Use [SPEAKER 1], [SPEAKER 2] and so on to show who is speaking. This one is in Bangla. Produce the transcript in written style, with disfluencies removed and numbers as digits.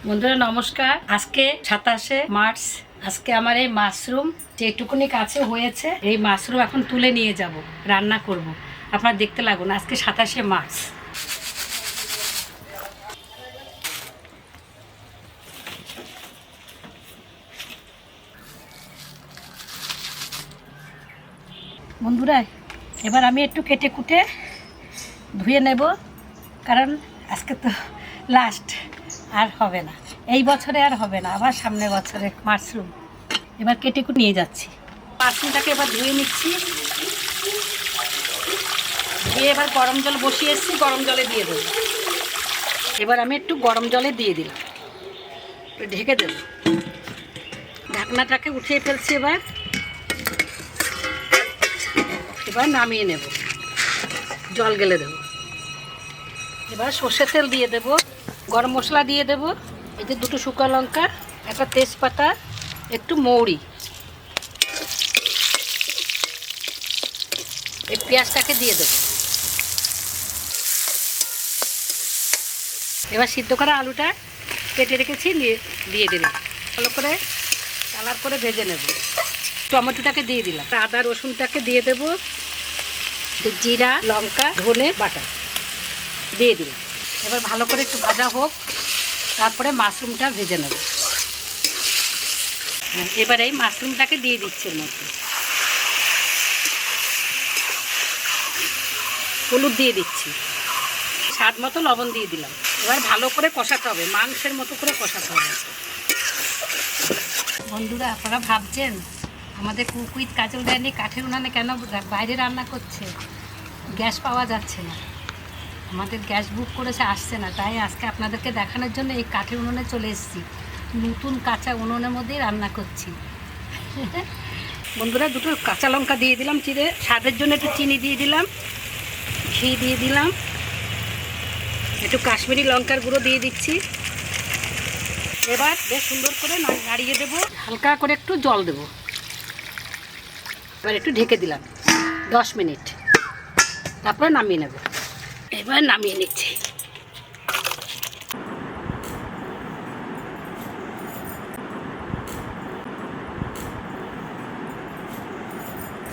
[SPEAKER 1] বন্ধুরা নমস্কার। আজকে 27শে মার্চ। আজকে আমার এই মাশরুম যেটুকুনি কাছে হয়েছে, এই মাশরুম এখন তুলে নিয়ে যাব, রান্না করব। আপনারা দেখতে লাগুন। আজকে 27শে মার্চ। বন্ধুরা এবার আমি একটু কেটে কুটে ধুয়ে নেব, কারণ আজকে তো লাস্ট, আর হবে না, এই বছরে আর হবে না, আবার সামনের বছরে মাশরুম। এবার কেটে কুটে নিয়ে যাচ্ছি। মাশরুমটাকে এবার ধুয়ে নিচ্ছি, দিয়ে এবার গরম জল বসিয়ে এসেছি, গরম জলে দিয়ে দেবো। এবার আমি একটু গরম জলে দিয়ে দিলাম, ঢেকে দেব। ঢাকনাটাকে উঠিয়ে ফেলছি। এবার নামিয়ে নেব, জল গেলে দেব। এবার সর্ষের তেল দিয়ে দেব, গরম মশলা দিয়ে দেব, এই যে দুটো শুকনো লঙ্কা, একটা তেজপাতা, একটু মৌরি। এই পেঁয়াজটাকে দিয়ে দেব। এবার সিদ্ধ করা আলুটা কেটে রেখেছি দিয়ে দিলাম, ভালো করে কালার করে ভেজে নেব। টমেটোটাকে দিয়ে দিলাম, আদা রসুনটাকে দিয়ে দেব, জিরা লঙ্কা ধনে বাটা দিয়ে দিলাম। এবার ভালো করে একটু ভাজা হোক, তারপরে মাশরুমটা ভেজে নেব। এবার এই মাশরুমটাকে দিয়ে দিচ্ছি এর মধ্যে, হলুদ দিয়ে দিচ্ছি, স্বাদ মতো লবণ দিয়ে দিলাম। এবার ভালো করে কষাতে হবে, মাংসের মতো করে কষাতে হবে। বন্ধুরা আপনারা ভাবছেন আমাদের কুক উইথ কাজল ডাইনি কাঠের উনানে কেন বাইরে রান্না করছে, গ্যাস পাওয়া যাচ্ছে না, আমাদের গ্যাস বুক করেছে, আসছে না, তাই আজকে আপনাদেরকে দেখানোর জন্য এই কাঠের উনুনে চলে এসেছি। নতুন কাঁচা উনুনের মধ্যেই রান্না করছি। বন্ধুরা দুটো কাঁচা লঙ্কা দিয়ে দিলাম চিড়ে, স্বাদের জন্য একটু চিনি দিয়ে দিলাম, ঘি দিয়ে দিলাম, একটু কাশ্মীরি লঙ্কার গুঁড়ো দিয়ে দিচ্ছি। এবার বেশ সুন্দর করে নাড়িয়ে দেবো, হালকা করে একটু জল দেবো। এবার একটু ঢেকে দিলাম 10 মিনিট, তারপরে নামিয়ে নেব। এবার নামিয়ে নিচ্ছি।